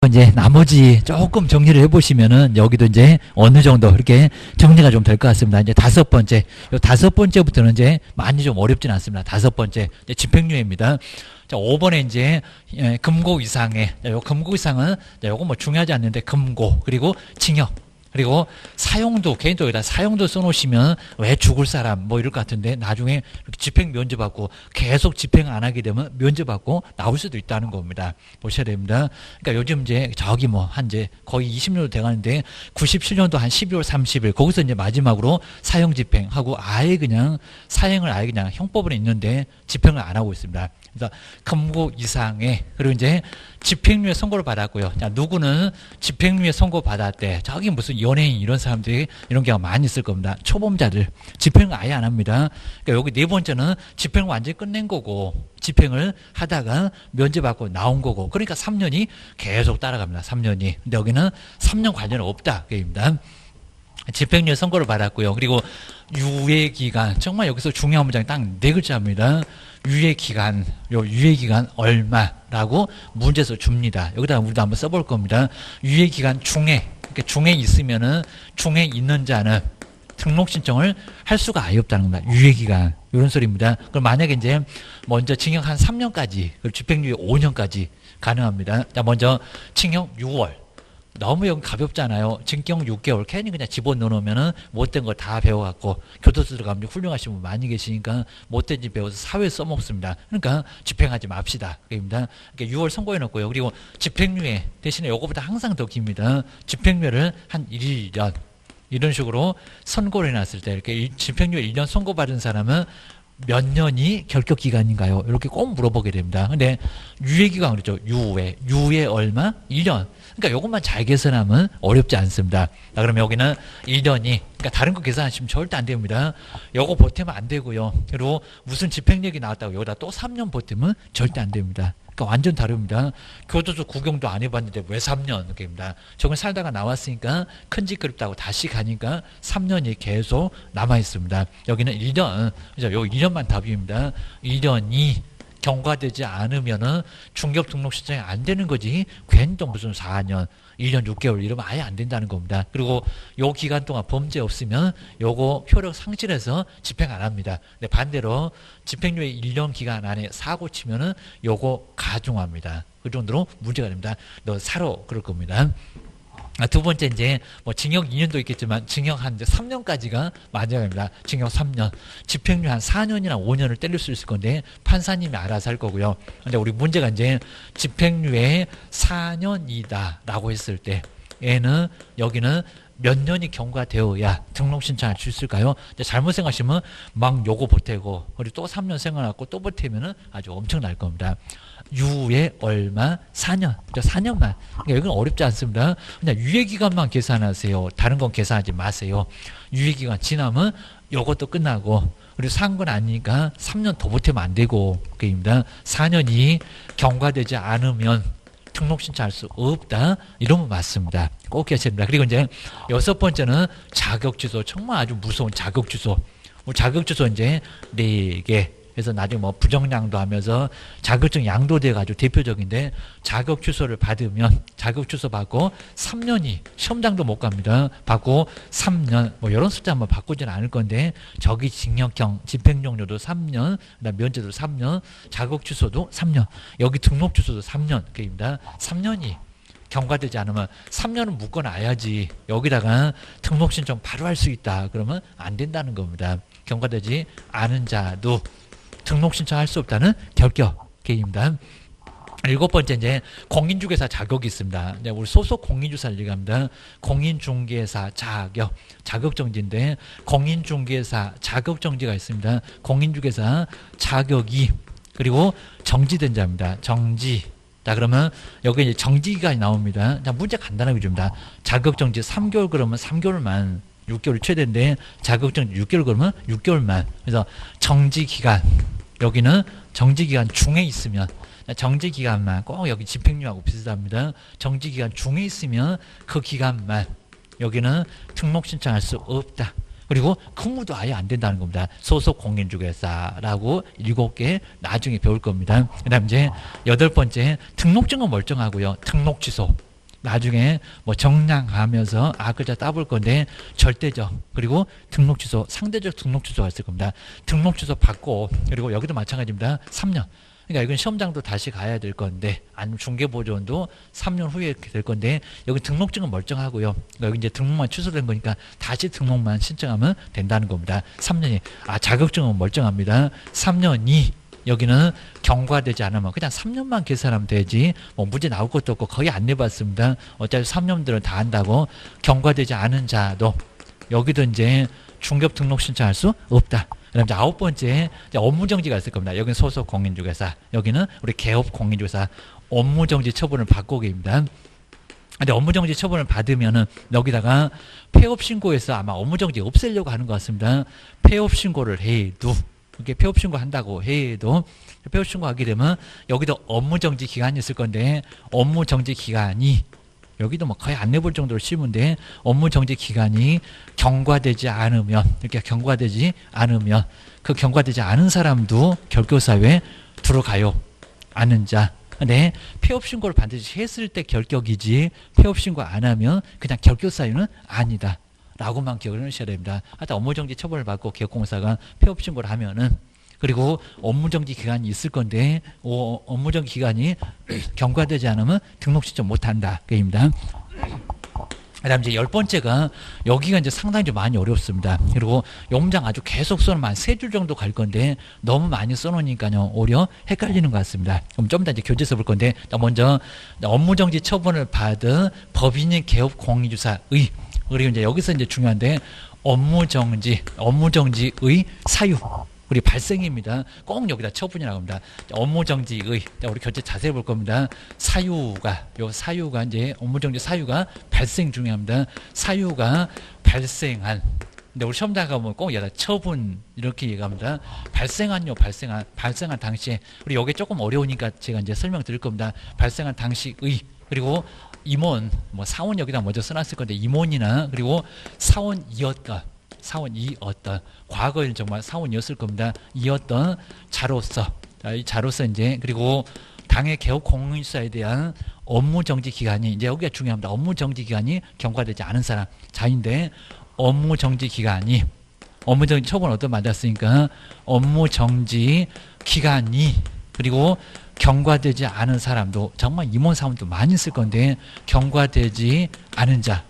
이제 나머지 조금 정리를 해보시면은 여기도 이제 어느 정도 이렇게 정리가 좀 될 것 같습니다. 이제 다섯 번째, 요 다섯 번째부터는 이제 많이 좀 어렵진 않습니다. 다섯 번째, 이제 집행유예입니다. 자, 5번에 이제 금고 이상의, 요 금고 이상은 요거 뭐 중요하지 않는데 금고, 그리고 징역, 그리고 사용도, 개인도에다 사용도 써놓으시면 왜 죽을 사람 뭐 이럴 것 같은데 나중에 집행 면제받고 계속 집행 안 하게 되면 면제받고 나올 수도 있다는 겁니다. 보셔야 됩니다. 그러니까 요즘 이제 저기 뭐 한 이제 거의 20년도 돼가는데 97년도 한 12월 30일 거기서 이제 마지막으로 사형 집행하고 아예 그냥 사형을 아예 그냥 형법으로 있는데 집행을 안 하고 있습니다. 그래서 금고 이상의, 그리고 이제 집행유예 선고를 받았고요. 자, 누구는 집행유예 선고 받았대. 저기 무슨 연예인 이런 사람들이 이런 경우가 많이 있을 겁니다. 초범자들 집행을 아예 안 합니다. 그러니까 여기 네 번째는 집행을 완전히 끝낸 거고 집행을 하다가 면제받고 나온 거고, 그러니까 3년이 계속 따라갑니다. 3년이. 근데 여기는 3년 관련 없다. 그입니다. 집행유예 선고를 받았고요. 그리고 유예기간, 정말 여기서 중요한 문장이 딱 네 글자입니다. 유예기간, 요 유예기간 얼마라고 문제에서 줍니다. 여기다가 우리도 한번 써볼 겁니다. 유예기간 중에, 그러니까 중에 있으면은 중에 있는 자는 등록 신청을 할 수가 아예 없다는 겁니다. 유예기간, 이런 소리입니다. 그럼 만약에 이제 먼저 징역 한 3년까지, 그리고 집행유예 5년까지 가능합니다. 자, 먼저 징역 6월. 너무 여기 가볍잖아요. 징역 6개월. 괜히 그냥 집어넣으면은 못된 거 다 배워갖고 교도소 들어가면 훌륭하신 분 많이 계시니까 못된 집 배워서 사회에 써먹습니다. 그러니까 집행하지 맙시다. 그입니다. 그러니까 6월 선고해놓고요. 그리고 집행유예 대신에 요거보다 항상 더 깁니다. 집행유예를 한 1년 이런 식으로 선고를 해놨을 때 이렇게 집행유예 1년 선고받은 사람은 몇 년이 결격기간인가요? 이렇게 꼭 물어보게 됩니다. 근데 유예기간 그렇죠. 유예 얼마? 1년. 그러니까 이것만 잘 계산하면 어렵지 않습니다. 자, 그러면 여기는 1년이, 그러니까 다른 거 계산하시면 절대 안 됩니다. 요거 보태면 안 되고요. 그리고 무슨 집행력이 나왔다고 여기다 또 3년 보태면 절대 안 됩니다. 그러니까 완전 다릅니다. 교도소 구경도 안 해봤는데 왜 3년? 이렇게입니다. 저건 살다가 나왔으니까 큰 집 그립다고 다시 가니까 3년이 계속 남아 있습니다. 여기는 1년, 그죠? 요 1년만 답입니다. 1년이 경과되지 않으면은 중개업 등록 신청이 안 되는 거지. 괜히 또 무슨 4년, 1년 6개월 이러면 아예 안 된다는 겁니다. 그리고 요 기간 동안 범죄 없으면 요거 효력 상실해서 집행 안 합니다. 근데 반대로 집행유예 1년 기간 안에 사고 치면은 요거 가중합니다. 그 정도로 문제가 됩니다. 너 사러 그럴 겁니다. 두 번째 이제 뭐 징역 2년도 있겠지만 징역 한 이제 3년까지가 마지막입니다. 징역 3년, 집행유예 한 4년이나 5년을 때릴 수 있을 건데 판사님이 알아서 할 거고요. 근데 우리 문제가 이제 집행유예 4년이다라고 했을 때 얘는 여기는 몇 년이 경과되어야 등록 신청할 수 있을까요? 잘못 생각하시면 막 요거 보태고 그리고 또 3년 생각하고 또 보태면은 아주 엄청날 겁니다. 유예 얼마? 4년. 4년만. 그러니까 여기는 어렵지 않습니다. 그냥 유예기간만 계산하세요. 다른 건 계산하지 마세요. 유예기간 지나면 요것도 끝나고 그리고 산 건 아니니까 3년 더 보태면 안 되고 그입니다. 4년이 경과되지 않으면 등록 신청할 수 없다. 이러면 맞습니다. 꼭 기억하셔야 됩니다. 그리고 이제 여섯 번째는 자격주소. 정말 아주 무서운 자격주소. 자격주소 이제 4개. 그래서 나중에 뭐 부정량도 하면서 자격증 양도돼 가지고 대표적인데 자격주소를 받으면 자격주소 받고 3년이 시험장도 못 갑니다. 받고 3년 뭐 이런 숫자 한번 바꾸지는 않을 건데 저기 징역형 집행용료도 3년, 그다음 면제도 3년, 자격주소도 3년, 여기 등록주소도 3년 그입니다. 3년이 경과되지 않으면 3년은 묶어놔야지 여기다가 등록 신청 바로 할 수 있다. 그러면 안 된다는 겁니다. 경과되지 않은 자도 등록 신청할 수 없다는 결격입니다. 7번째 이제 공인중개사 자격이 있습니다. 이제 우리 소속 공인주사를 얘기합니다. 공인중개사 자격정지인데 공인중개사 자격정지가 있습니다. 공인중개사 자격이 그리고 정지된 자입니다. 정지. 자, 그러면 여기 이제 정지기간이 나옵니다. 자, 문제 간단하게 줍니다. 자격정지 3개월 그러면 3개월만. 6개월 최대인데 자격증 6개월 그러면 6개월만. 그래서 정지기간 여기는 정지기간 중에 있으면 정지기간만 꼭 여기 집행유예하고 비슷합니다. 정지기간 중에 있으면 그 기간만 여기는 등록 신청할 수 없다. 그리고 근무도 아예 안 된다는 겁니다. 소속 공인중개사라고 7개 나중에 배울 겁니다. 그 다음 이제 8번째 등록증은 멀쩡하고요. 등록 취소. 나중에 뭐 정량하면서 글자 따볼 건데 절대적 그리고 등록 취소 상대적 등록 취소가 있을 겁니다. 등록 취소 받고 그리고 여기도 마찬가지입니다. 3년. 그러니까 이건 시험장도 다시 가야 될 건데 아니면 중개보조원도 3년 후에 이렇게 될 건데 여기 등록증은 멀쩡하고요. 여기 이제 등록만 취소된 거니까 다시 등록만 신청하면 된다는 겁니다. 3년이 자격증은 멀쩡합니다. 3년이 여기는 경과되지 않으면 그냥 3년만 계산하면 되지 뭐 문제 나올 것도 없고 거의 안 내봤습니다. 어차피 3년들은 다 한다고 경과되지 않은 자도 여기도 이제 중개업 등록 신청할 수 없다. 그다음 이제 9번째 업무정지가 있을 겁니다. 여기는 소속 공인중개사, 여기는 우리 개업 공인중개사 업무정지 처분을 받고 계십니다. 근데 업무정지 처분을 받으면은 여기다가 폐업신고해서 아마 업무정지 없애려고 하는 것 같습니다. 폐업신고를 해도 이렇게 폐업신고 한다고 해도 폐업신고 하게 되면 여기도 업무정지 기간이 있을 건데 업무정지 기간이 여기도 뭐 거의 안 내볼 정도로 쉬운데 업무정지 기간이 경과되지 않으면 이렇게 경과되지 않으면 그 경과되지 않은 사람도 결격사유에 들어가요. 않은 자. 근데 폐업신고를 반드시 했을 때 결격이지 폐업신고 안 하면 그냥 결격사유는 아니다. 라고만 기억을 하셔야 됩니다. 하여튼 업무정지 처벌을 받고 기업공사가 폐업신고를 하면은 그리고 업무정지 기간이 있을 건데 업무정지 기간이 경과되지 않으면 등록 신청 못한다. 그입니다. 그다음 이제 10번째가 여기가 이제 상당히 좀 많이 어렵습니다. 그리고 요 문장 아주 계속 써놓으면 한 3줄 정도 갈 건데 너무 많이 써놓으니까요 오히려 헷갈리는 것 같습니다. 그럼 좀 이따 이제 교재에서 볼 건데 먼저 업무정지 처분을 받은 법인인 개업 공인중개사의 그리고 이제 여기서 이제 중요한데 업무정지의 사유. 우리 발생입니다. 꼭 여기다 처분이라고 합니다. 업무정지의 우리 교재 자세히 볼 겁니다. 사유가 이제 업무정지 사유가 발생 중요합니다. 사유가 발생한 근데 우리 시험장 가면 꼭 여기다 처분 이렇게 얘기합니다. 발생한 당시에 우리 여기 조금 어려우니까 제가 이제 설명드릴 겁니다. 발생한 당시의 그리고 임원 뭐 사원 여기다 먼저 써놨을 건데 임원이나 그리고 사원이었던 과거에는 정말 사원이었을 겁니다. 이었던 자로서 이 자로서 이제 그리고 당의 개업 공인사에 대한 업무정지 기간이 이제 여기가 중요합니다. 업무정지 기간이 경과되지 않은 사람 자인데 업무정지 기간이 업무정지 처분 어떤 받았으니까 업무정지 기간이 그리고 경과되지 않은 사람도 정말 임원 사원도 많이 있을 건데 경과되지 않은 자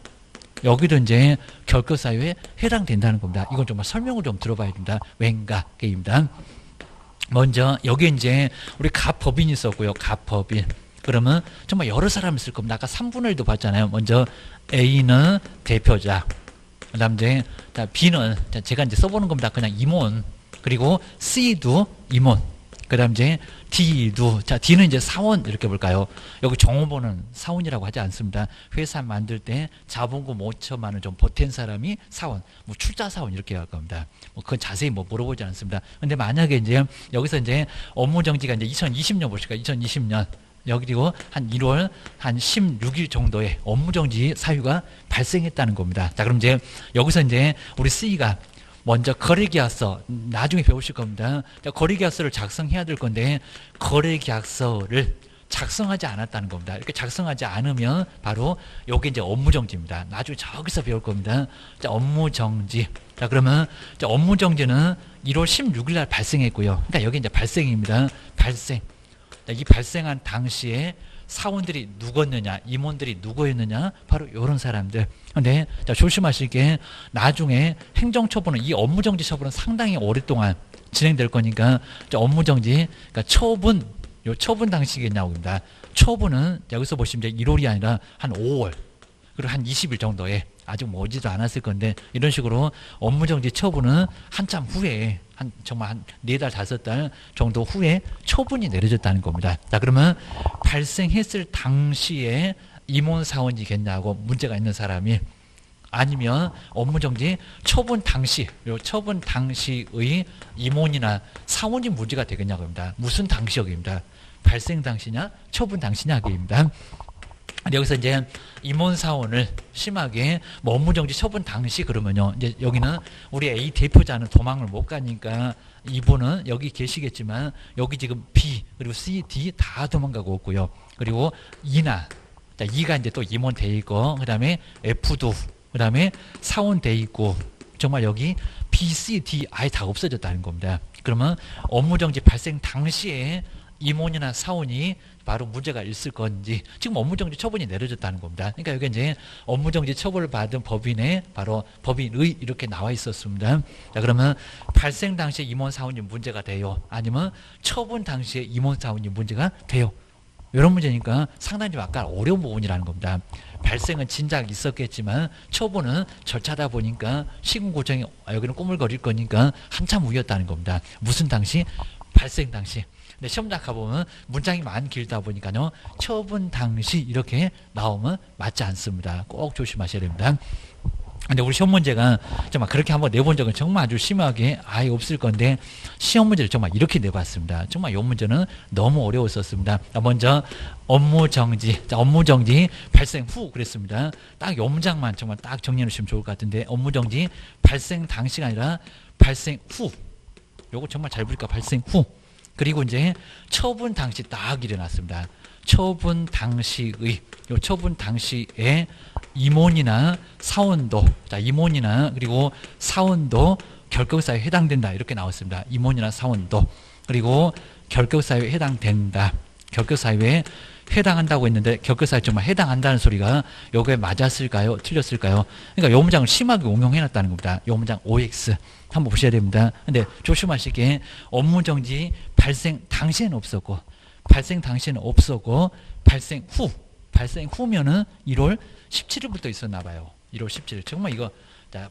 여기도 이제 결격사유에 해당된다는 겁니다. 이건 정말 설명을 좀 들어봐야 됩니다. 왠가 게임입니다. 먼저 여기 이제 우리 갑법인이 있었고요. 갑법인. 그러면 정말 여러 사람이 있을 겁니다. 아까 3분의 1도 봤잖아요. 먼저 A는 대표자. 그 다음 이제 B는 제가 이제 써보는 겁니다. 그냥 임원. 그리고 C도 임원. 그 다음 이제 D도, D는 이제 사원, 이렇게 볼까요? 여기 종업원은 사원이라고 하지 않습니다. 회사 만들 때 자본금 5천만 원 좀 보탠 사람이 사원, 뭐 출자 사원 이렇게 할 겁니다. 뭐 그건 자세히 뭐 물어보지 않습니다. 근데 만약에 이제 여기서 이제 업무정지가 이제 2020년 보실까요? 2020년. 여기 그리고 한 1월 한 16일 정도에 업무정지 사유가 발생했다는 겁니다. 자, 그럼 이제 여기서 이제 우리 C가 먼저 거래계약서 나중에 배우실 겁니다. 거래계약서를 작성해야 될 건데 거래계약서를 작성하지 않았다는 겁니다. 이렇게 작성하지 않으면 바로 요게 이제 업무정지입니다. 나중에 저기서 배울 겁니다. 자, 업무정지. 자, 그러면 업무정지는 1월 16일 날 발생했고요. 그러니까 여기 이제 발생입니다. 발생. 자, 이 발생한 당시에 사원들이 누구였느냐, 임원들이 누구였느냐, 바로 이런 사람들. 근데 조심하실 게 나중에 행정처분은 이 업무정지 처분은 상당히 오랫동안 진행될 거니까 업무정지, 그러니까 처분, 요 처분 당시겠냐고입니다. 처분은 여기서 보시면 이제 1월이 아니라 한 5월 그리고 한 20일 정도에 아직 오지도 않았을 건데 이런 식으로 업무정지 처분은 한참 후에 정말 한 4달, 5달 정도 후에 처분이 내려졌다는 겁니다. 자, 그러면 발생했을 당시에 임원사원이겠냐고 문제가 있는 사람이 아니면 업무정지 처분 당시, 처분 당시의 임원이나 사원이 문제가 되겠냐고 합니다. 무슨 당시역입니다. 발생 당시냐, 처분 당시냐입니다. 여기서 이제 임원사원을 심하게 뭐 업무정지 처분 당시 그러면요. 이제 여기는 우리 A 대표자는 도망을 못 가니까 이분은 여기 계시겠지만 여기 지금 B 그리고 C, D 다 도망가고 없고요. 그리고 E나 자, 2가 이제 또 임원 돼 있고, 그 다음에 F도, 그 다음에 사원 돼 있고, 정말 여기 B, C, D 아예 다 없어졌다는 겁니다. 그러면 업무정지 발생 당시에 임원이나 사원이 바로 문제가 있을 건지, 지금 업무정지 처분이 내려졌다는 겁니다. 그러니까 여기 이제 업무정지 처분을 받은 법인의 바로 법인의 이렇게 나와 있었습니다. 자, 그러면 발생 당시에 임원 사원이 문제가 돼요? 아니면 처분 당시에 임원 사원이 문제가 돼요? 이런 문제니까 상당히 좀 아까 어려운 부분이라는 겁니다. 발생은 진작 있었겠지만 처분은 절차다 보니까 시군 고청이 여기는 꼬물거릴 거니까 한참 후였다는 겁니다. 무슨 당시? 발생 당시. 근데 시험장 가보면 문장이 많이 길다 보니까요, 처분 당시 이렇게 나오면 맞지 않습니다. 꼭 조심하셔야 됩니다. 근데 우리 시험 문제가 정말 그렇게 한번 내본 적은 정말 아주 심하게 아예 없을 건데, 시험 문제를 정말 이렇게 내봤습니다. 정말 이 문제는 너무 어려웠었습니다. 먼저 업무정지, 자, 업무정지 발생 후 그랬습니다. 딱 이 문장만 정말 딱 정리해 주시면 좋을 것 같은데, 업무정지 발생 당시가 아니라 발생 후. 요거 정말 잘 부를까? 발생 후. 그리고 이제 처분 당시 딱 일어났습니다. 처분 당시의, 요 처분 당시에 임원이나 사원도, 자, 임원이나 그리고 사원도 결격사유에 해당된다 이렇게 나왔습니다. 임원이나 사원도, 그리고 결격사유에 해당된다. 결격사유에 해당한다고 했는데, 결격사유에 정말 해당한다는 소리가 요게 맞았을까요? 틀렸을까요? 그러니까 요 문장을 심하게 응용해놨다는 겁니다. 요 문장 OX 한번 보셔야 됩니다. 근데 조심하시게, 업무정지 발생 당시에는 없었고, 발생 당시에는 없었고, 발생 후면은 1월 17일부터 있었나 봐요. 1월 17일. 정말 이거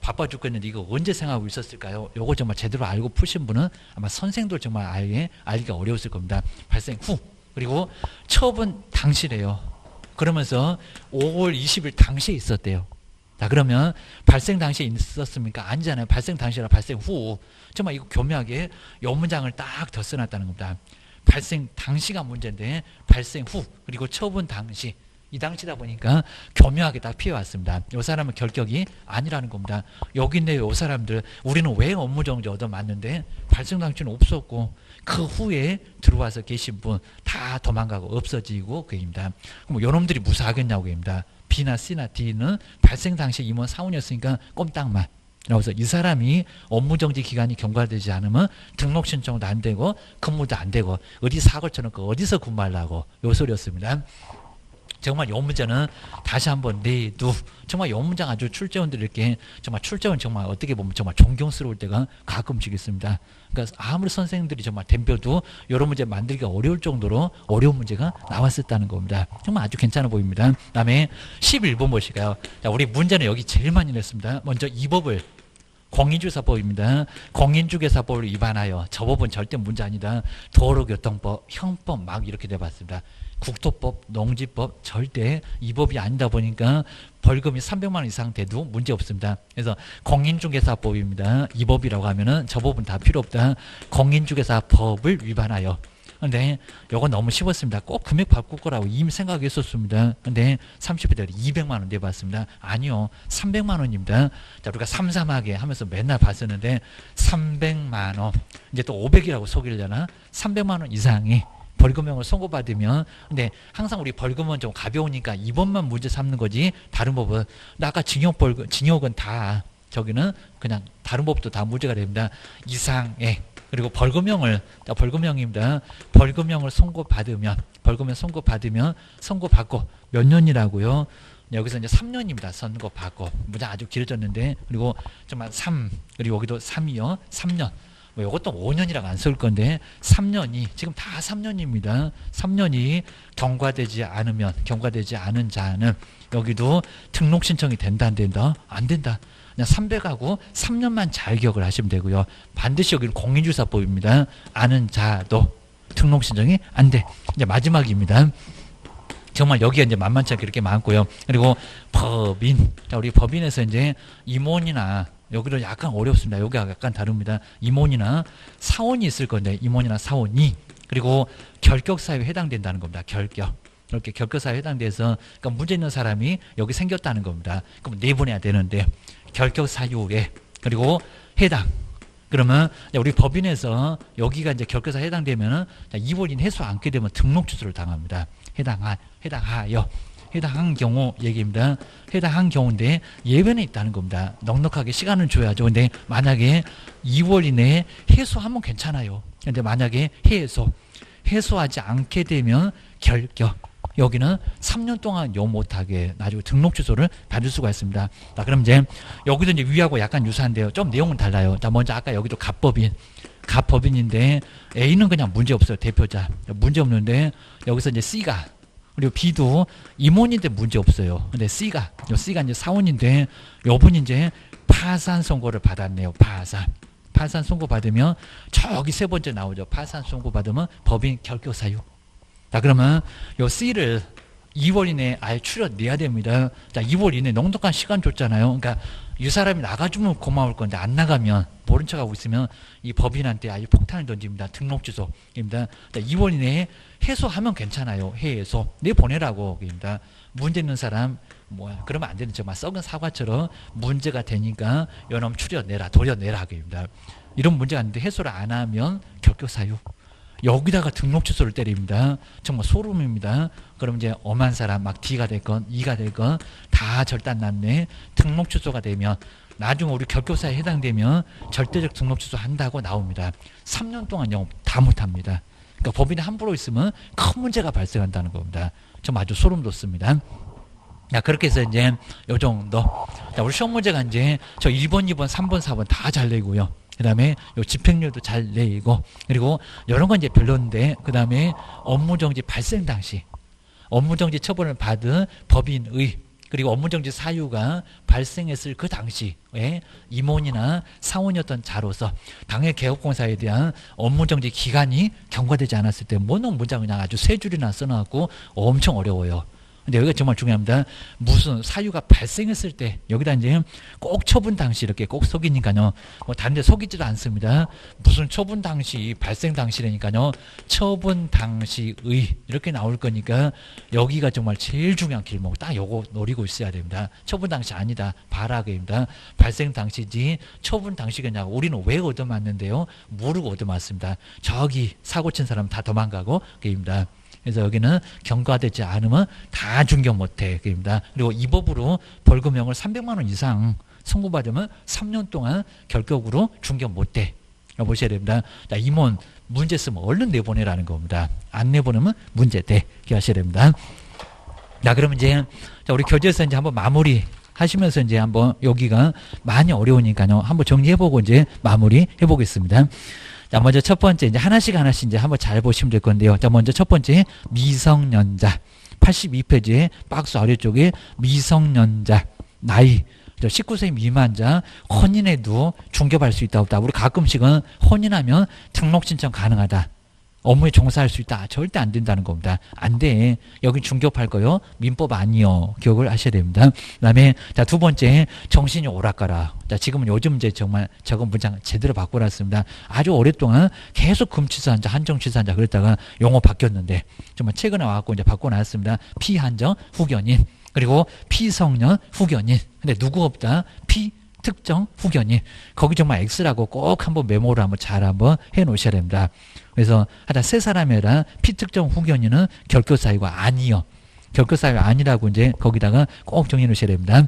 바빠 죽겠는데 이거 언제 생각하고 있었을까요? 요거 정말 제대로 알고 푸신 분은 아마 선생도 정말 아예 알기가 어려웠을 겁니다. 발생 후. 그리고 처분 당시래요. 그러면서 5월 20일 당시에 있었대요. 자, 그러면 발생 당시에 있었습니까? 아니잖아요. 발생 당시라 발생 후. 정말 이거 교묘하게 요 문장을 딱 더 써놨다는 겁니다. 발생 당시가 문제인데 발생 후 그리고 처분 당시, 이 당시다 보니까 교묘하게 딱 피해왔습니다. 이 사람은 결격이 아니라는 겁니다. 여기 있네, 이 사람들. 우리는 왜 업무정지 얻어맞는데 발생 당시는 없었고 그 후에 들어와서 계신 분 다 도망가고 없어지고 그입니다. 그럼 요놈들이 무사하겠냐고 그입니다. B나 C나 D는 발생 당시 임원 사원이었으니까 꼼딱만. 그래서 이 사람이 업무정지 기간이 경과되지 않으면 등록 신청도 안 되고 근무도 안 되고 어디 사고를 쳐놓고 어디서 근무하려고, 요 소리였습니다. 정말 요 문제는 다시 한번 내도 정말 요 문장 아주 출제원들 이렇게 정말 출제원 정말 어떻게 보면 정말 존경스러울 때가 가끔씩 있습니다. 그러니까 아무리 선생님들이 정말 덤벼도 이런 문제 만들기가 어려울 정도로 어려운 문제가 나왔었다는 겁니다. 정말 아주 괜찮아 보입니다. 다음에 11번 보실까요? 자, 우리 문제는 여기 제일 많이 냈습니다. 먼저 이 법을, 공인주사법입니다. 공인중개사법을 위반하여, 저 법은 절대 문제 아니다. 도로교통법, 형법 막 이렇게 내봤습니다. 국토법, 농지법 절대 이 법이 아니다 보니까 벌금이 300만 원 이상 돼도 문제 없습니다. 그래서 공인중개사법입니다. 이 법이라고 하면은 저 법은 다 필요 없다. 공인중개사법을 위반하여. 근데 요건 너무 쉬웠습니다. 꼭 금액 바꿀 거라고 이미 생각했었습니다. 근데 30회짜리 200만 원 내봤습니다. 아니요, 300만 원입니다. 자, 우리가 삼삼하게 하면서 맨날 봤었는데 300만 원, 이제 또 500이라고 속이려나? 300만 원 이상이 벌금형을 선고받으면, 근데 항상 우리 벌금은 좀 가벼우니까 이번만 문제 삼는 거지 다른 법은, 근데 아까 징역은 다 저기는 그냥 다른 법도 다 문제가 됩니다. 이상의, 그리고 벌금형을, 벌금형입니다. 벌금형을 선고받으면, 벌금형 선고받으면 선고받고 몇 년이라고요? 여기서 이제 3년입니다. 선고받고. 문장 아주 길어졌는데, 그리고 정말 3, 그리고 여기도 3이요. 3년. 뭐 이것도 5년이라고 안 쓸 건데 3년이 지금 다 3년입니다. 3년이 경과되지 않은 자는 여기도 등록 신청이 된다 안 된다? 안 된다. 그냥 300하고 3년만 잘 기억을 하시면 되고요. 반드시 여기는 공인주사법입니다. 아는 자도 등록 신청이 안 돼. 이제 마지막입니다. 정말 여기가 이제 만만치 않게 이렇게 많고요. 그리고 법인. 자, 우리 법인에서 이제 임원이나, 여기도 약간 어렵습니다. 여기가 약간 다릅니다. 임원이나 사원이 있을 건데, 임원이나 사원이, 그리고 결격사유에 해당된다는 겁니다. 결격. 이렇게 결격사유에 해당돼서, 그러니까 문제 있는 사람이 여기 생겼다는 겁니다. 그럼 내보내야 되는데, 결격사유에, 그리고 해당. 그러면 우리 법인에서 여기가 이제 결격사유에 해당되면은 이원인 해소 않게 되면 등록 취소를 당합니다. 해당하여. 해당한 경우 얘기입니다. 해당한 경우인데 예외는 있다는 겁니다. 넉넉하게 시간을 줘야죠. 근데 만약에 2월 이내에 해소하면 괜찮아요. 근데 만약에 해소하지 않게 되면 결격. 여기는 3년 동안 용 못하게 나중에 등록 취소를 받을 수가 있습니다. 자, 그럼 이제 여기도 이제 위하고 약간 유사한데요. 좀 내용은 달라요. 자, 먼저 아까 여기도 갑법인인데 A는 그냥 문제 없어요. 대표자 문제 없는데 여기서 이제 C가 그리고 B도 임원인데 문제 없어요. 근데 C가 이제 사원인데 요분이 이제 파산 선고를 받았네요. 파산 선고 받으면 저기 세 번째 나오죠. 파산 선고 받으면 법인 결격 사유. 자, 그러면 요 C를 2월 이내에 아예 추려내야 됩니다. 자, 2월 이내에 넉넉한 시간 줬잖아요. 그러니까 이 사람이 나가주면 고마울 건데 안 나가면 모른 척하고 있으면 이 법인한테 아예 폭탄을 던집니다. 등록 취소입니다. 자, 2월 이내에 해소하면 괜찮아요. 해소 내보내라고 입니다. 문제 있는 사람 그러면 안 되는 정말 썩은 사과처럼 문제가 되니까 요놈 추려내라 도려내라 입니다. 이런 문제가 있는데 해소를 안 하면 결격 사유. 여기다가 등록 취소를 때립니다. 정말 소름입니다. 그럼 이제 엄한 사람 막 D가 됐건 E가 됐건 다 절단 났네. 등록 취소가 되면 나중에 우리 결격사에 해당되면 절대적 등록 취소 한다고 나옵니다. 3년 동안 영업 다 못합니다. 그러니까 법인이 함부로 있으면 큰 문제가 발생한다는 겁니다. 정말 아주 소름 돋습니다. 자, 그렇게 해서 이제 요 정도. 자, 우리 시험 문제가 이제 저 1번, 2번, 3번, 4번 다 잘 내고요. 그 다음에 요 집행률도 잘 내고, 그리고 이런 건 이제 별론데, 그 다음에 업무정지 발생 당시, 업무정지 처분을 받은 법인의, 그리고 업무정지 사유가 발생했을 그 당시에 임원이나 사원이었던 자로서 당해 개업공사에 대한 업무정지 기간이 경과되지 않았을 때, 뭐는 문장 그냥 아주 세 줄이나 써놔갖고 엄청 어려워요. 근데 여기가 정말 중요합니다. 무슨 사유가 발생했을 때 여기다 이제 꼭 처분 당시 이렇게 꼭 속이니까요. 뭐 다른 데 속이지도 않습니다. 무슨 처분 당시 발생 당시라니까요. 처분 당시의 이렇게 나올 거니까 여기가 정말 제일 중요한 길목. 딱 요거 노리고 있어야 됩니다. 처분 당시 아니다. 바라게입니다. 발생 당시지 처분 당시겠냐고. 우리는 왜 얻어맞는데요? 모르고 얻어맞습니다. 저기 사고 친 사람 다 도망가고 그입니다. 그래서 여기는 경과되지 않으면 다 중경 못해. 그입니다. 그리고 이 법으로 벌금형을 300만 원 이상 선고받으면 3년 동안 결격으로 중경 못해. 보셔야 됩니다. 자, 임원 문제 쓰면 얼른 내보내라는 겁니다. 안 내보내면 문제돼. 기억하셔야 됩니다. 자, 그러면 이제 우리 교재에서 이제 한번 마무리 하시면서 이제 한번 여기가 많이 어려우니까요. 한번 정리해보고 이제 마무리 해보겠습니다. 자, 먼저 첫 번째, 이제 하나씩 이제 한번 잘 보시면 될 건데요. 자, 먼저 첫 번째, 미성년자. 82페이지에 박스 아래쪽에 미성년자. 나이. 19세 미만자, 혼인해도 중개받을 수 있다, 없다. 우리 가끔씩은 혼인하면 등록 신청 가능하다. 업무에 종사할 수 있다. 절대 안 된다는 겁니다. 안 돼. 여기 중개업할 거요. 민법 아니요. 기억을 하셔야 됩니다. 그 다음에, 자, 두 번째, 정신이 오락가라. 자, 지금은 요즘 이제 정말 저건 문장 제대로 바꿔놨습니다. 아주 오랫동안 계속 금취소한자, 한정취소한자 그랬다가 용어 바뀌었는데, 정말 최근에 와갖고 이제 바꿔놨습니다. 피한정, 후견인. 그리고 피성년, 후견인. 근데 누구 없다? 특정 후견인. 거기 정말 X라고 꼭 한번 메모를 한번 잘 한번 해 놓으셔야 됩니다. 그래서 하여튼 세 사람이라 피특정 후견인은 결격사유가 아니요. 결격사유가 아니라고 이제 거기다가 꼭 정해 놓으셔야 됩니다.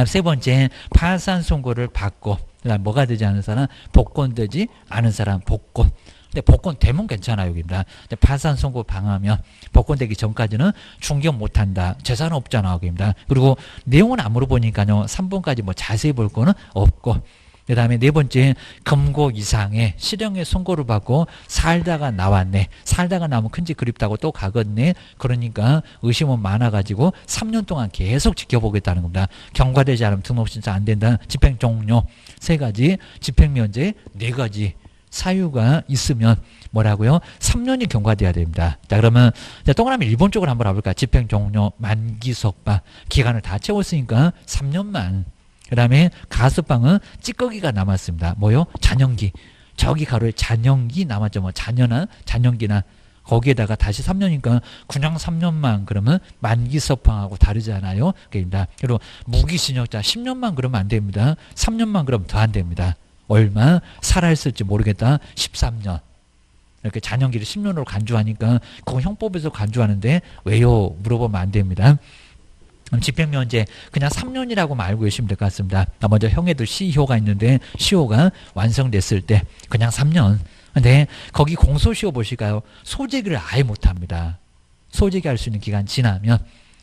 세 번째, 파산 선고를 받고, 그다음 뭐가 되지 않은 사람, 복권되지 않은 사람, 복권. 근데 복권 되면 괜찮아요, 여기입니다. 근데 파산 선고 방하면 복권되기 전까지는 중개 못한다. 재산 없잖아, 여기입니다. 그리고 내용은 안 물어보니까요, 3번까지 뭐 자세히 볼 거는 없고, 그 다음에 네 번째, 금고 이상의 실형의 선고를 받고 살다가 나왔네. 살다가 나오면 큰집 그립다고 또 가겠네. 그러니까 의심은 많아가지고 3년 동안 계속 지켜보겠다는 겁니다. 경과되지 않으면 등록 신청 안 된다. 집행 종료 3가지, 집행 면제 4가지. 사유가 있으면 뭐라고요? 3년이 경과돼야 됩니다. 자, 그러면 동그라미 1번 쪽으로 한번 가볼까요? 집행 종료, 만기 속방 기간을 다 채웠으니까 3년만. 그 다음에 가석방은 찌꺼기가 남았습니다. 뭐요? 잔연기. 저기 가로에 잔연기 남았죠. 뭐 잔연한 잔연기나 거기에다가 다시 3년이니까 그냥 3년만 그러면 만기 석방하고 다르잖아요. 그입니다. 그리고 무기징역자 10년만 그러면 안 됩니다. 3년만 그러면 더 안 됩니다. 얼마 살아있을지 모르겠다. 13년. 이렇게 잔영기를 10년으로 간주하니까 그건 형법에서 간주하는데 왜요? 물어보면 안 됩니다. 집행유예 그냥 3년이라고 알고 계시면 될 것 같습니다. 먼저 형애들 시효가 있는데 시효가 완성됐을 때 그냥 3년. 근데 거기 공소시효 보실까요? 소재기를 아예 못합니다. 소재기 할 수 있는 기간 지나면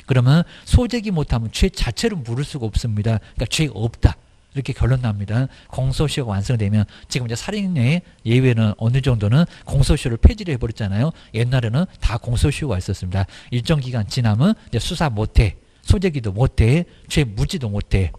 그러면 소재기 못하면 죄 자체를 물을 수가 없습니다. 그러니까 죄가 없다. 이렇게 결론 납니다. 공소시효가 완성되면 지금 이제 살인의 예외는 어느 정도는 공소시효를 폐지를 해버렸잖아요. 옛날에는 다 공소시효가 있었습니다. 일정 기간 지나면 이제 수사 못해. 소재기도 못해. 죄 묻지도 못해.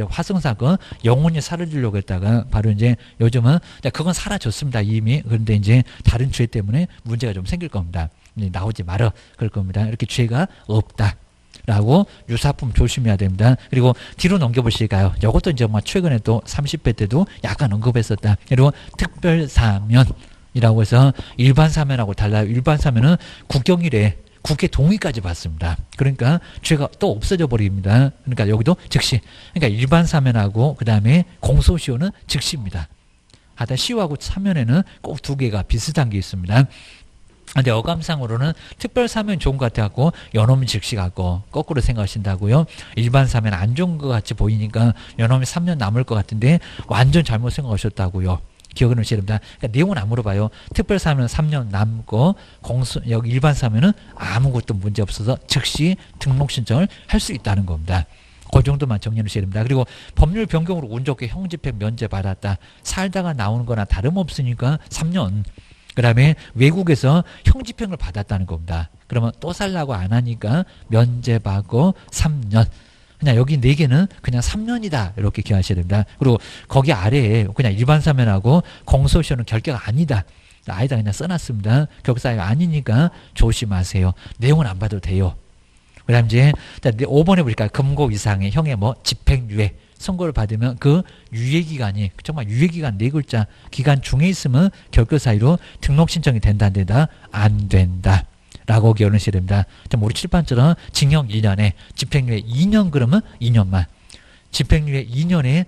화성사건 영혼이 사라지려고 했다가 바로 이제 요즘은 그건 사라졌습니다. 이미. 그런데 이제 다른 죄 때문에 문제가 좀 생길 겁니다. 나오지 말아. 그럴 겁니다. 이렇게 죄가 없다. 라고 유사품 조심해야 됩니다. 그리고 뒤로 넘겨보실까요? 이것도 이제 최근에 또 30회 때도 약간 언급했었다. 그리고 특별사면이라고 해서 일반사면하고 달라요. 일반사면은 국경일에 국회 동의까지 받습니다. 그러니까 죄가 또 없어져 버립니다. 그러니까 여기도 즉시. 그러니까 일반사면하고 그 다음에 공소시효는 즉시입니다. 하다 시효하고 사면에는 꼭 두 개가 비슷한 게 있습니다. 근데 어감상으로는 특별사면 좋은 것 같아갖고 연홈이 즉시 갖고 거꾸로 생각하신다고요. 일반사면 안 좋은 것 같이 보이니까 연홈이 3년 남을 것 같은데 완전 잘못 생각하셨다고요. 기억을 하셔야 됩니다. 그러니까 내용은 안 물어봐요. 특별사면은 3년 남고 여기 일반사면은 아무것도 문제 없어서 즉시 등록 신청을 할 수 있다는 겁니다. 그 정도만 정리해 주셔야 됩니다. 그리고 법률 변경으로 운 좋게 형집행 면제받았다. 살다가 나오는 거나 다름없으니까 3년. 그 다음에 외국에서 형집행을 받았다는 겁니다. 그러면 또 살라고 안 하니까 면제받고 3년. 그냥 여기 4개는 그냥 3년이다. 이렇게 기억하셔야 됩니다. 그리고 거기 아래에 그냥 일반사면하고 공소시효는 결격 아니다. 아니다 그냥 써놨습니다. 결격사유가 아니니까 조심하세요. 내용은 안 봐도 돼요. 그 다음 이제 5번에 보니까 금고 이상의 형의 집행유예. 선고를 받으면 그 유예기간이 정말 유예기간 4글자 기간 중에 있으면 결격 사유로 등록 신청이 된다 안 된다? 안 된다. 라고 기억하셔야 됩니다. 우리 칠판처럼 징역 1년에 집행유예 2년 그러면 2년만. 집행유예 2년에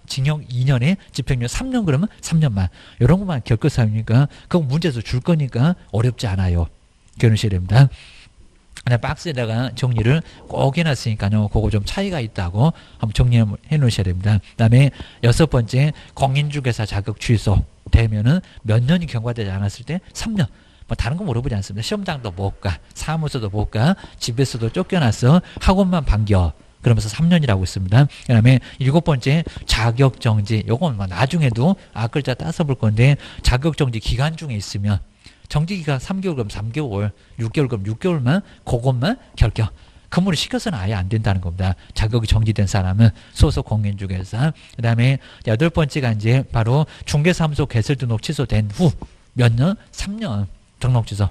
징역 2년에 집행유예 3년 그러면 3년만. 이런 것만 결격사유니까 그건 문제에서 줄 거니까 어렵지 않아요. 기억하셔야 됩니다. 그냥 박스에다가 정리를 꼭 해놨으니까요. 그거 좀 차이가 있다고 한번 정리해 놓으셔야 됩니다. 그 다음에 6번째 공인중개사 자격 취소 되면은 몇 년이 경과되지 않았을 때 3년. 다른 거 물어보지 않습니다. 시험장도 못 가, 사무소도 못 가, 집에서도 쫓겨났어, 학원만 반겨. 그러면서 3년이라고 있습니다. 그 다음에 7번째 자격정지. 요건 나중에도 앞글자 따서 볼 건데 자격정지 기간 중에 있으면 정지기가 3개월 그럼 3개월, 6개월 그럼 6개월만 그것만 결격. 근무를 시켜서는 아예 안 된다는 겁니다. 자격이 정지된 사람은 소속 공인중개사. 그 다음에 8번째가 이제 바로 중개사무소 개설 등록 취소된 후 몇 년? 3년 등록 취소.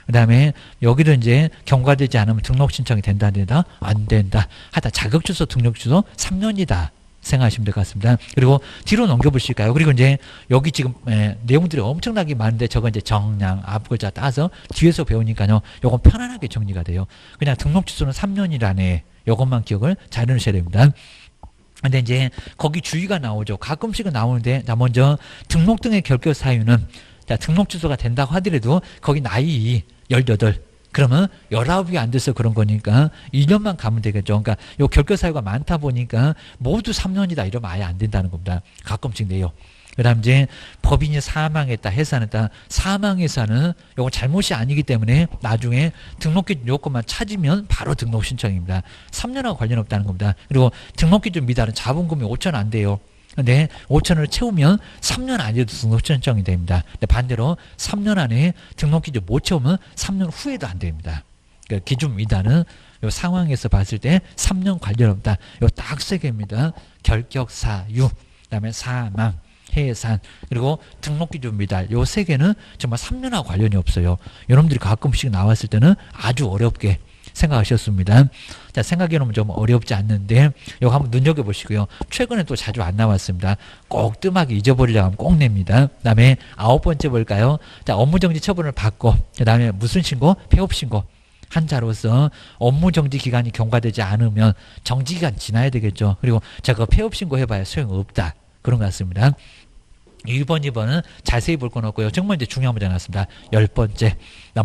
그 다음에 여기도 이제 경과되지 않으면 등록 신청이 된다 안 된다? 안 된다. 하다 자격 취소 등록 취소 3년이다. 생각하시면 될 것 같습니다. 그리고 뒤로 넘겨보실까요? 그리고 이제 여기 지금 내용들이 엄청나게 많은데 저거 이제 정량 앞글자 따서 뒤에서 배우니까요. 요건 편안하게 정리가 돼요. 그냥 등록 취소는 3년이라네. 요것만 기억을 잘 해놓으셔야 됩니다. 근데 이제 거기 주의가 나오죠. 가끔씩은 나오는데 자 먼저 등록 등의 결격 사유는 자 등록 취소가 된다고 하더라도 거기 나이 18 그러면 19이 안 돼서 그런 거니까 1년만 가면 되겠죠. 그러니까 요 결격 사유가 많다 보니까 모두 3년이다 이러면 아예 안 된다는 겁니다. 가끔씩 내요. 그 다음 이제 법인이 사망했다, 해산했다. 사망해서는 요건 잘못이 아니기 때문에 나중에 등록기준 요건만 찾으면 바로 등록 신청입니다. 3년하고 관련 없다는 겁니다. 그리고 등록기준 미달은 자본금이 5천 안 돼요. 근데 5천을 채우면 3년 안에도 등록 신청이 됩니다. 근데 반대로 3년 안에 등록 기준 못 채우면 3년 후에도 안 됩니다. 그러니까 기준 미달은 요 상황에서 봤을 때 3년 관련 없다. 요 딱 세 개입니다. 결격 사유, 그다음에 사망, 해산, 그리고 등록 기준 미달. 요 세 개는 정말 3년하고 관련이 없어요. 여러분들이 가끔씩 나왔을 때는 아주 어렵게 생각하셨습니다. 자, 생각해놓으면 좀 어렵지 않는데 이거 한번 눈여겨보시고요. 최근에 또 자주 안 나왔습니다. 꼭 뜸하게 잊어버리려고 하면 꼭 냅니다. 그 다음에 9번째 볼까요? 자, 업무정지 처분을 받고 그 다음에 무슨 신고? 폐업신고. 한자로서 업무정지 기간이 경과되지 않으면 정지기간 지나야 되겠죠. 그리고 제가 폐업신고 해봐야 소용없다. 그런 것 같습니다. 1번, 2번은 자세히 볼 건 없고요. 정말 이제 중요한 문제 나왔습니다. 10번째.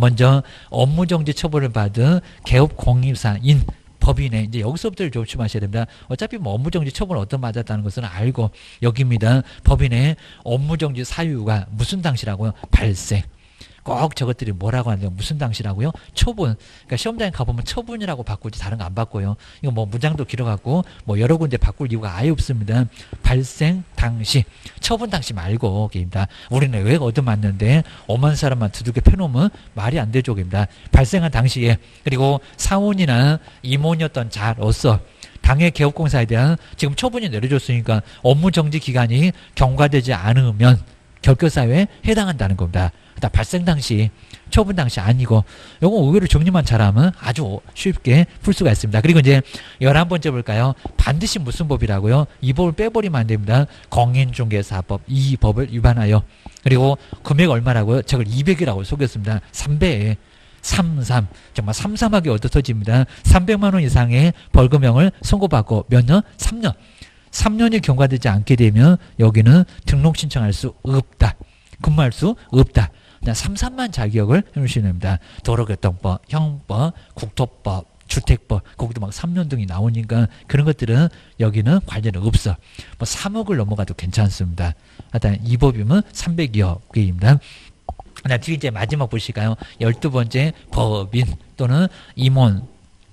먼저 업무정지 처벌을 받은 개업 공인사인 법인에 이제 여기서부터 조심하셔야 됩니다. 어차피 뭐 업무정지 처벌 어떤 맞았다는 것은 알고 여기입니다. 법인의 업무정지 사유가 무슨 당시라고요? 발생. 꼭 저것들이 뭐라고 하는데요? 무슨 당시라고요? 처분. 그러니까 시험장에 가보면 처분이라고 바꾸지 다른 거 안 바꿔요. 이거 뭐 문장도 길어갖고 뭐 여러 군데 바꿀 이유가 아예 없습니다. 발생 당시, 처분 당시 말고 입니다. 우리는 왜 얻어맞는데 5만 사람만 두들겨 패놓으면 말이 안 되죠. 입니다. 발생한 당시에 그리고 사원이나 임원이었던 자로서 당해 개업공사에 대한 지금 처분이 내려졌으니까 업무정지 기간이 경과되지 않으면 결격사유에 해당한다는 겁니다. 발생 당시, 처분 당시 아니고 요거 의외로 정리만 잘하면 아주 쉽게 풀 수가 있습니다. 그리고 이제 11번째 볼까요? 반드시 무슨 법이라고요? 이 법을 빼버리면 안 됩니다. 공인중개사법 이 법을 위반하여 그리고 금액 얼마라고요? 저걸 200이라고 속였습니다. 3배에 33 정말 삼삼하게 얻어터집니다. 300만 원 이상의 벌금형을 선고받고 몇 년? 3년. 3년이 경과되지 않게 되면 여기는 등록 신청할 수 없다. 근무할 수 없다. 그냥 3, 만 자기억을 해놓으시면 됩니다. 도로교통법, 형법, 국토법, 주택법, 거기도 막 3년 등이 나오니까 그런 것들은 여기는 관련이 없어. 뭐 3억을 넘어가도 괜찮습니다. 하여튼 이 법이면 300여 개입니다. 뒤에 이제 마지막 보실까요? 12번째 법인 또는 임원,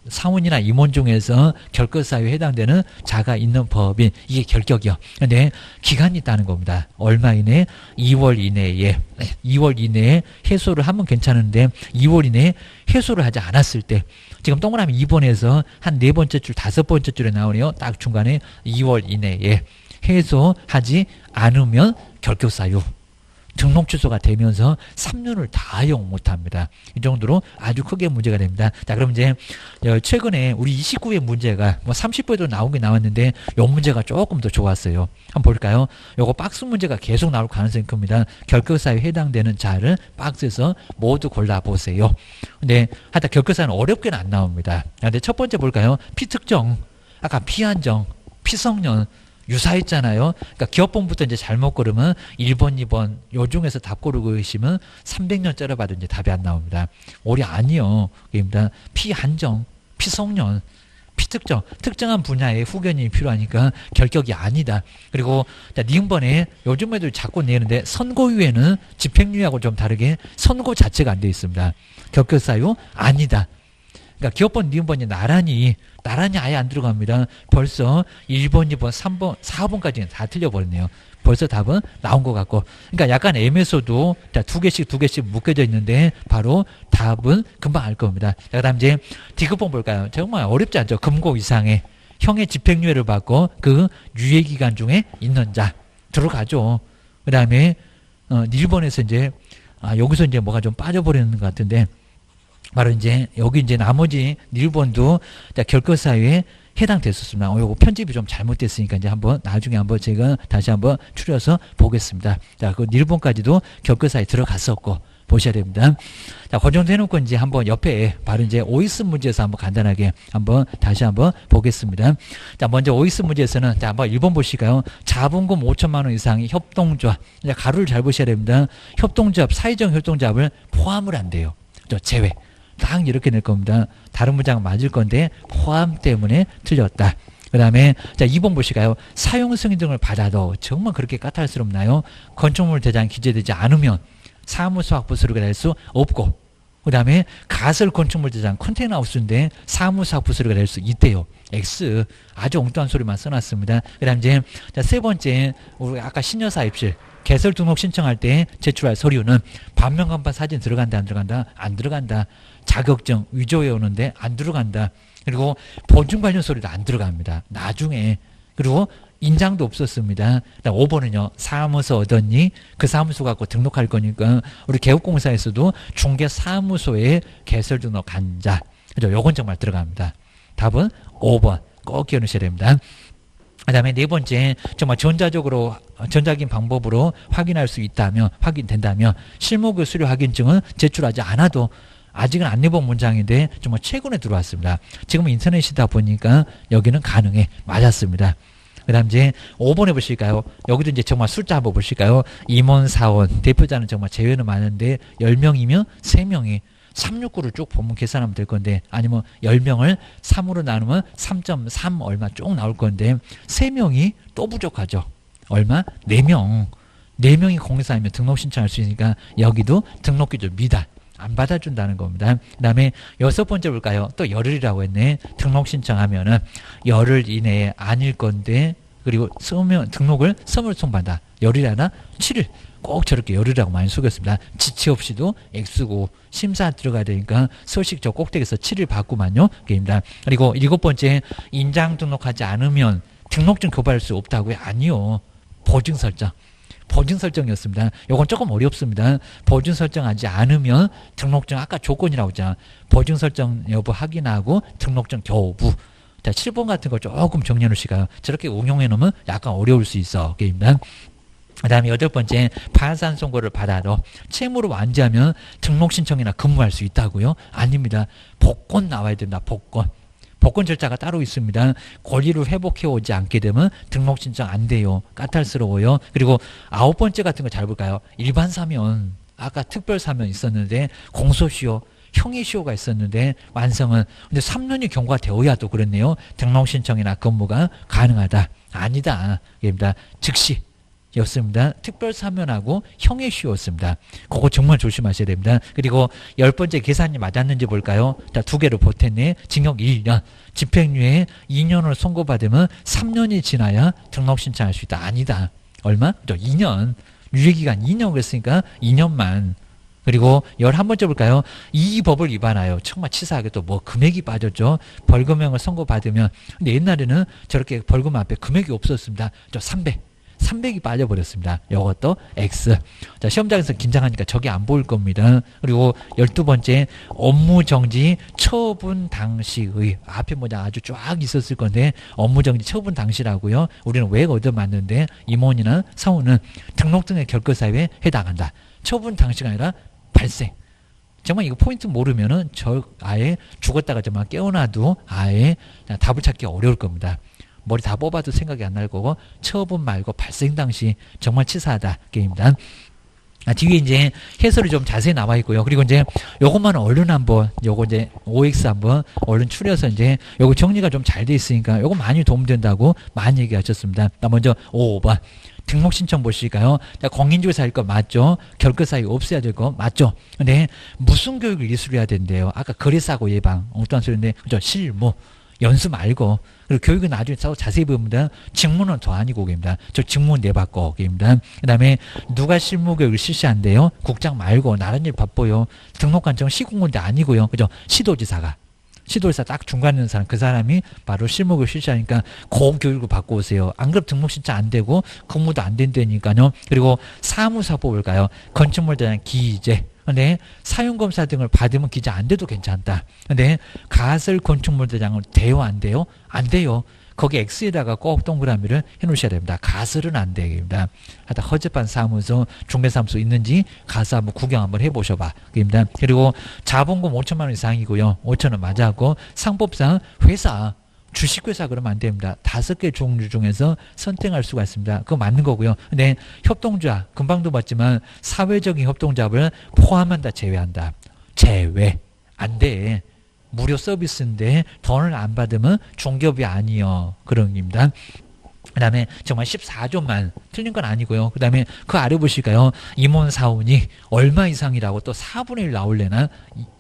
사원이나 임원 중에서 결격사유에 해당되는 자가 있는 법인 이게 결격이요. 근데 기간이 있다는 겁니다. 얼마 이내? 2월 이내에 2월 이내에 해소를 하면 괜찮은데 2월 이내에 해소를 하지 않았을 때 지금 동그라미 2번에서 한 4번째 줄 5번째 줄에 나오네요. 딱 중간에 2월 이내에 해소하지 않으면 결격사유 등록 취소가 되면서 3년을 다 이용 못합니다. 이 정도로 아주 크게 문제가 됩니다. 자, 그럼 이제 최근에 우리 29회 문제가 뭐 30회도 나오긴 나왔는데 요 문제가 조금 더 좋았어요. 한번 볼까요? 요거 박스 문제가 계속 나올 가능성이 큽니다. 결격사유에 해당되는 자를 박스에서 모두 골라보세요. 근데 하여튼 결격사유는 어렵게는 안 나옵니다. 근데 첫 번째 볼까요? 피특정, 아까 피한정, 피성년 유사했잖아요. 그러니까 기업본부터 이제 잘못 고르면 1번, 2번 요 중에서 답 고르고 계시면 300년 째려봐도 이제 답이 안 나옵니다. 오리 아니요. 그입니다. 피한정, 피성년, 피특정, 특정한 분야의 후견이 필요하니까 결격이 아니다. 그리고 니은번에 요즘에도 자꾸 내는데 선고유예는 집행유예하고 좀 다르게 선고 자체가 안 되어 있습니다. 결격사유 아니다. 그러니까 기업번, 니은번이 나란히 아예 안 들어갑니다. 벌써 1번, 2번, 3번, 4번까지는 다 틀려버렸네요. 벌써 답은 나온 것 같고. 그러니까 약간 애매서도 두 개씩 묶여져 있는데 바로 답은 금방 알 겁니다. 자, 그 다음 이제 D급본 볼까요? 정말 어렵지 않죠. 금고 이상의 형의 집행유예를 받고 그 유예기간 중에 있는 자 들어가죠. 그 다음에 1번에서 이제 여기서 이제 뭐가 좀 빠져버리는 것 같은데 바로 이제 여기 이제 나머지 1번도 결격사유에 해당됐었습니다. 요거 편집이 좀 잘못됐으니까 이제 한번 나중에 한번 제가 다시 한번 추려서 보겠습니다. 자, 그 1번까지도 결격사유에 들어갔었고 보셔야 됩니다. 자, 그 정도 해놓고 이제 한번 옆에 바로 이제 오이스 문제에서 한번 간단하게 한번 다시 한번 보겠습니다. 자, 먼저 오이스 문제에서는 자, 한번 1번 보실까요? 자본금 5천만 원 이상의 협동조합. 자, 가루를 잘 보셔야 됩니다. 협동조합, 사회적 협동조합을 포함을 안 돼요. 제외. 딱 이렇게 낼 겁니다. 다른 문장 맞을 건데 포함 때문에 틀렸다. 그 다음에 자 2번 보실까요? 사용 승인 등을 받아도 정말 그렇게 까탈스럽나요? 건축물 대장 기재되지 않으면 사무소 확보 서류가 될 수 없고 그 다음에 가설 건축물 대장 컨테이너 하우스인데 사무소 확보 서류가 될 수 있대요. X 아주 엉뚱한 소리만 써놨습니다. 그 다음 이제 자, 세 번째 우리 아까 신여사 입실 개설 등록 신청할 때 제출할 서류는 반면 간판 사진 들어간다 안 들어간다? 안 들어간다. 자격증 위조해 오는데 안 들어간다. 그리고 보증 관련 서류도 안 들어갑니다. 나중에. 그리고 인장도 없었습니다. 5번은요. 사무소 얻었니? 그 사무소 갖고 등록할 거니까 우리 개업공사에서도 중개사무소에 개설 등록한 자. 그죠? 요건 정말 들어갑니다. 답은 5번. 꼭 기억하셔야 됩니다. 그 다음에 네 번째, 정말 전자적인 방법으로 확인할 수 있다면, 확인된다면, 실무교 수료 확인증은 제출하지 않아도 아직은 안 내본 문장인데 정말 최근에 들어왔습니다. 지금은 인터넷이다 보니까 여기는 가능해. 맞았습니다. 그 다음 이제 5번 해보실까요? 여기도 이제 정말 숫자 한번 보실까요? 임원, 사원, 대표자는 정말 제외는 많은데 10명이면 3명이 369를 쭉 보면 계산하면 될 건데, 아니면 10명을 3으로 나누면 3.3 얼마 쭉 나올 건데 3명이 또 부족하죠. 얼마? 4명. 4명이 공사하면 등록 신청할 수 있으니까 여기도 등록기준 미달. 안 받아준다는 겁니다. 그 다음에 6번째 볼까요? 또 열흘이라고 했네. 등록 신청하면은 열흘 이내에 아닐 건데, 그리고 등록을 서물 송받아. 열흘이 아니라 7일. 꼭 저렇게 열흘이라고 많이 속였습니다. 지체 없이도 X고 심사 들어가야 되니까 서식 저 꼭대기에서 7일 받고만요. 게임입니다. 그리고 7번째, 인장 등록하지 않으면 등록증 교부할 수 없다고요? 아니요. 보증 설정. 보증 설정이었습니다. 이건 조금 어렵습니다. 보증 설정하지 않으면 등록증, 아까 조건이라고 했잖아. 보증 설정 여부 확인하고 등록증 교부. 자, 7번 같은 거 조금 정리해 놓으시고요. 저렇게 응용해 놓으면 약간 어려울 수 있어. 게임입니다. 그 다음에 8번째, 파산 선고를 받아도 채무로 완주하면 등록 신청이나 근무할 수 있다고요? 아닙니다. 복권 나와야 됩니다. 복권. 복권 절차가 따로 있습니다. 권리를 회복해 오지 않게 되면 등록 신청 안 돼요. 까탈스러워요. 그리고 9번째 같은 거 잘 볼까요? 일반 사면, 아까 특별 사면 있었는데 공소시효, 형의시효가 있었는데 완성은, 근데 3년이 경과가 되어야 또 그렇네요. 등록 신청이나 근무가 가능하다. 아니다. 입니다. 즉시 였습니다. 특별 사면하고 형의 시효였습니다. 그거 정말 조심하셔야 됩니다. 그리고 10번째 계산이 맞았는지 볼까요? 자, 2개를 보탰네. 징역 1년, 집행유예 2년을 선고받으면 3년이 지나야 등록 신청할 수 있다. 아니다. 얼마? 2년. 유예기간 2년 그랬으니까 2년만. 그리고 11번째 볼까요? 이 법을 위반하여 정말 치사하게 또 뭐 금액이 빠졌죠. 벌금형을 선고받으면, 근데 옛날에는 저렇게 벌금 앞에 금액이 없었습니다. 300이 빠져버렸습니다. 이것도 X. 자, 시험장에서 긴장하니까 저게 안 보일 겁니다. 그리고 12번째, 업무정지 처분 당시의, 앞에 뭐냐 아주 쫙 있었을 건데 업무정지 처분 당시라고요. 우리는 왜 얻어맞는데 임원이나 사원은 등록등의 결과사유에 해당한다. 처분 당시가 아니라 발생. 정말 이거 포인트 모르면은 저 아예 죽었다가 정말 깨어나도 아예 답을 찾기 어려울 겁니다. 머리 다 뽑아도 생각이 안 날 거고, 처분 말고 발생 당시 정말 치사하다. 게임입니다. 뒤에 이제 해설이 좀 자세히 나와 있고요. 그리고 이제 요것만 얼른 한번, 요거 이제 OX 한번 얼른 추려서 이제 요거 정리가 좀 잘 돼 있으니까 요거 많이 도움된다고 많이 얘기하셨습니다. 먼저 5번. 등록 신청 보실까요? 자, 공인중개사일 거 맞죠? 결과사유 없애야 될 거 맞죠? 근데 무슨 교육을 이수해야 된대요? 아까 거래사고 예방, 엉뚱한 소리인데, 그죠? 실무. 연수 말고, 그리고 교육은 나중에 자세히 보면 직무는 더 아니고 계십니다. 저 직무 내받고 계십니다. 그 다음에 누가 실무교육을 실시한대요? 국장 말고 나란 일 바빠요. 등록관청 시공군대 아니고요. 그죠? 시도지사가. 시도지사 딱 중간에 있는 사람, 그 사람이 바로 실무교육 실시하니까 고교육을 받고 오세요. 안 그럼 등록 신청 안 되고 근무도 안 된다니까요. 그리고 사무사 뽑을까요? 건축물 대한 기재. 근데 사용검사 등을 받으면 기재 안 돼도 괜찮다. 근데 가설 건축물 대장은 돼요, 안 돼요? 안 돼요. 거기 X에다가 꼭 동그라미를 해놓으셔야 됩니다. 가설은 안 됩니다. 하여튼 허접한 사무소, 중개사무소 있는지 가서 한번 구경 한번 해보셔봐. 입니다. 그리고 자본금 5천만 원 이상이고요. 5천 원 맞았고, 상법상 회사, 주식회사 그러면 안 됩니다. 5개 종류 중에서 선택할 수가 있습니다. 그거 맞는 거고요. 근데 협동조합, 금방도 봤지만 사회적인 협동조합을 포함한다, 제외한다. 제외. 안 돼. 무료 서비스인데 돈을 안 받으면 중개업이 아니요. 그런 겁니다. 그 다음에 정말 14조만 틀린 건 아니고요. 그 다음에 그 아래 보실까요? 임원 사원이 얼마 이상이라고 또 4분의 1 나올래나?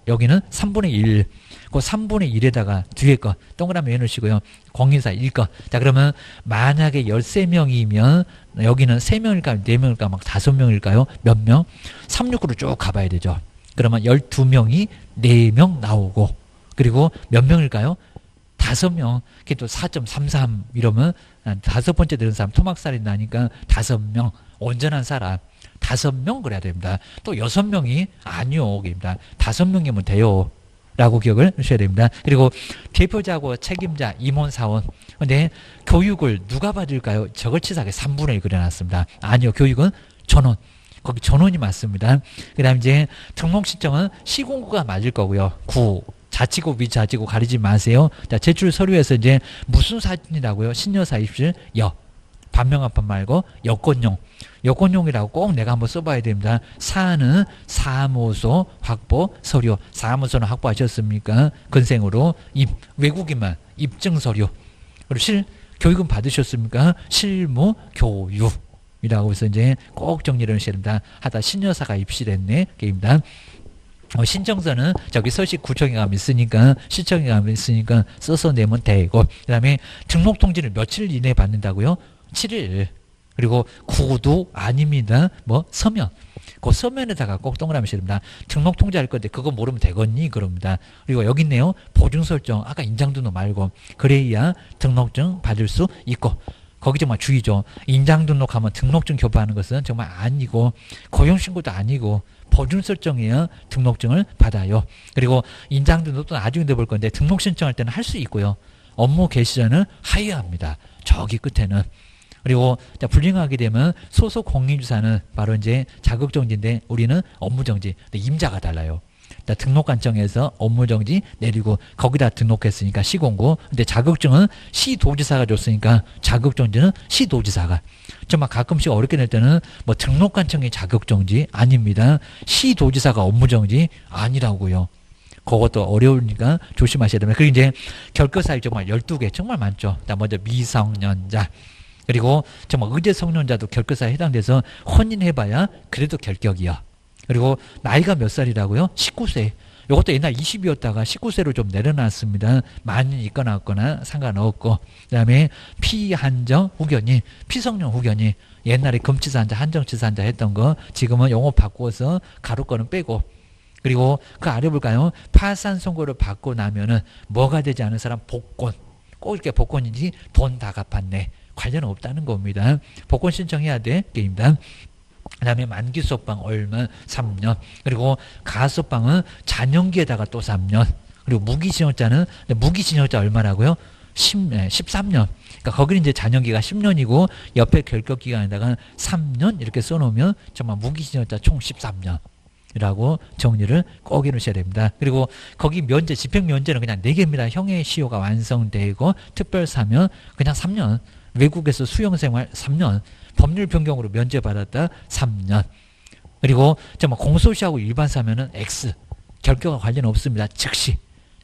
여기는 3분의 1. 그 3분의 1에다가 뒤에 거 동그라미 해놓으시고요. 공인사 1거. 자, 그러면 만약에 13명이면 여기는 3명일까요? 4명일까요? 막 5명일까요? 몇 명? 369로 쭉 가봐야 되죠. 그러면 12명이 4명 나오고, 그리고 몇 명일까요? 5명. 그게 또 4.33 이러면 5번째 되는 사람 토막살이 나니까 5명. 온전한 사람 5명 그래야 됩니다. 또 6명이 아니요. 입니다. 5명이면 돼요. 라고 기억을 하셔야 됩니다. 그리고 대표자고 책임자, 임원, 사원. 근데 교육을 누가 받을까요? 저걸 치사하게 3분의 1 그려놨습니다. 아니요. 교육은 전원. 거기 전원이 맞습니다. 그 다음 이제 등록 신청은 시공구가 맞을 거고요. 구, 자치고 비자치고 가리지 마세요. 자, 제출 서류에서 이제 무슨 사진이라고요? 신여사 입실 반명합판 말고 여권용이라고 꼭 내가 한번 써봐야 됩니다. 사는 사무소 확보 서류. 사무소는 확보하셨습니까? 근생으로. 외국인만 입증 서류. 그리고 교육은 받으셨습니까? 실무 교육이라고 해서 이제 꼭 정리를 하셔야 됩니다. 하다 신여사가 입실했네. 게임다. 신청서는 저기 서식구청에 가면 있으니까, 시청에 가면 있으니까 써서 내면 되고, 그 다음에 등록통지를 며칠 이내에 받는다고요? 7일. 그리고 구두 아닙니다. 서면. 그 서면에다가 꼭 동그라미 씌웁니다. 등록통지 할 건데 그거 모르면 되겠니? 그럽니다. 그리고 여기 있네요. 보증설정. 아까 인장등록 말고. 그래야 등록증 받을 수 있고. 거기 정말 주의죠. 인장등록하면 등록증 교부하는 것은 정말 아니고, 고용신고도 아니고, 보증설정이야 등록증을 받아요. 그리고 인장등록도 나중에 내볼 건데 등록 신청할 때는 할 수 있고요. 업무 개시 전은 하여야 합니다. 저기 끝에는. 그리고 불링하게 되면 소속 공인주사는 바로 이제 자격정지인데 우리는 업무정지. 임자가 달라요. 등록관청에서 업무정지 내리고 거기다 등록했으니까 시공고. 근데 자격증은 시도지사가 줬으니까 자격정지는 시도지사가. 정말 가끔씩 어렵게 낼 때는 등록관청이 자격정지 아닙니다. 시도지사가 업무정지 아니라고요. 그것도 어려우니까 조심하셔야 됩니다. 그리고 이제 결격사유 정말 12개 정말 많죠. 먼저 미성년자. 그리고 정말 의제 성년자도 결격사유에 해당돼서 혼인해봐야 그래도 결격이야. 그리고 나이가 몇 살이라고요? 19세. 이것도 옛날 20이었다가 19세로 좀 내려놨습니다. 만인 있거나 없거나 상관없고. 그 다음에 피한정 후견인, 피성년 후견인. 옛날에 금치사한자, 한정치사한자 했던 거 지금은 용어 바꾸어서 가로 거는 빼고. 그리고 그 아래 볼까요? 파산 선고를 받고 나면은 뭐가 되지 않은 사람 복권. 꼭 이렇게 복권인지 돈 다 갚았네. 관련 없다는 겁니다. 복권 신청해야 돼. 게임단. 그 다음에 만기 수업방 얼마? 3년. 그리고 가수업방은 잔영기에다가 또 3년. 그리고 무기징역자는, 무기징역자 얼마라고요? 13년. 그러니까 거기는 이제 잔영기가 10년이고 옆에 결격기간에다가 3년 이렇게 써놓으면 정말 무기징역자 총 13년. 라고 정리를 꼭 해놓으셔야 됩니다. 그리고 거기 면제, 집행면제는 그냥 4개입니다. 형의 시효가 완성되고 특별사면 그냥 3년. 외국에서 수용생활 3년. 법률 변경으로 면제받았다 3년. 그리고 정말 공소시하고 일반사면은 X. 결격과 관련 없습니다. 즉시.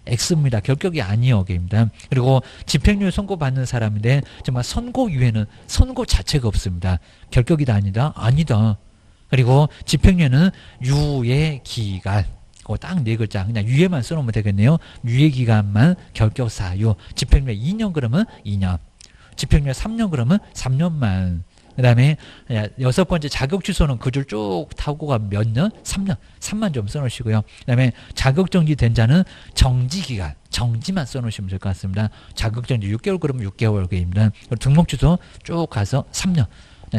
X입니다. 결격이 아니오게입니다. 그리고 집행유예 선고받는 사람인데 정말 선고유예는 선고 자체가 없습니다. 결격이다 아니다? 아니다. 그리고 집행유예는 유예기간. 그거 딱 4글자. 그냥 유예만 써놓으면 되겠네요. 유예기간만 결격사유. 집행유예 2년 그러면 2년. 집행유예 3년 그러면 3년만. 그 다음에 6번째 자격 취소는 그 줄 쭉 타고 가면 몇 년? 3년. 3만 좀 써놓으시고요. 그 다음에 자격정지 된 자는 정지기간. 정지만 써놓으시면 될 것 같습니다. 자격정지 6개월 그러면 6개월 게임입니다. 등록 취소 쭉 가서 3년.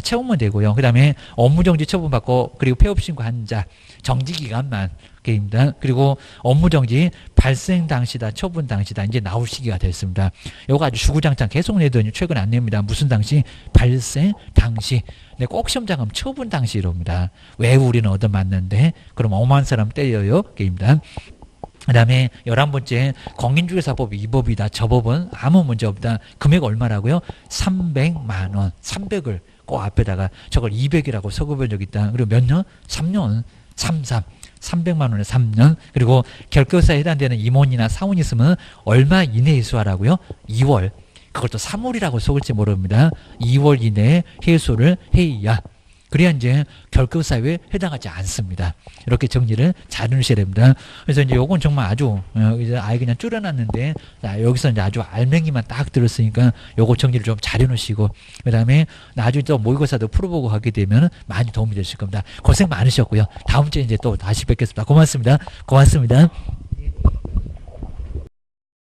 채우면 되고요. 그 다음에 업무정지 처분받고 그리고 폐업신고한 자 정지기간만 게임입니다. 그리고 업무정지 발생 당시다 처분 당시다 이제 나올 시기가 됐습니다. 요거 아주 주구장창 계속 내더니 최근에 안 냅니다. 무슨 당시? 발생 당시. 근데 꼭 시험장 가면 처분 당시 이럽니다. 왜 우리는 얻어맞는데? 그럼 어마한 사람 때려요. 게임입니다. 그 다음에 11번째 공인중개사법 위법이다. 저 법은 아무 문제 없다. 금액 얼마라고요? 300만 원. 300을 꼭 앞에다가 저걸 200이라고 써본 적 있다. 그리고 몇 년? 3년. 300만 원에 3년. 그리고 결격사에 해당되는 임원이나 사원이 있으면 얼마 이내에 수하라고요? 2월. 그것도 3월이라고 속을지 모릅니다. 2월 이내에 해소를 해야. 그래야 이제 결격사유에 해당하지 않습니다. 이렇게 정리를 잘 해주셔야 됩니다. 그래서 이제 요건 정말 아주, 이제 아예 그냥 줄여놨는데, 여기서 이제 아주 알맹이만 딱 들었으니까 요거 정리를 좀 잘 해놓으시고, 그 다음에 나중에 또 모의고사도 풀어보고 하게 되면 많이 도움이 되실 겁니다. 고생 많으셨고요. 다음 주에 이제 또 다시 뵙겠습니다. 고맙습니다. 고맙습니다.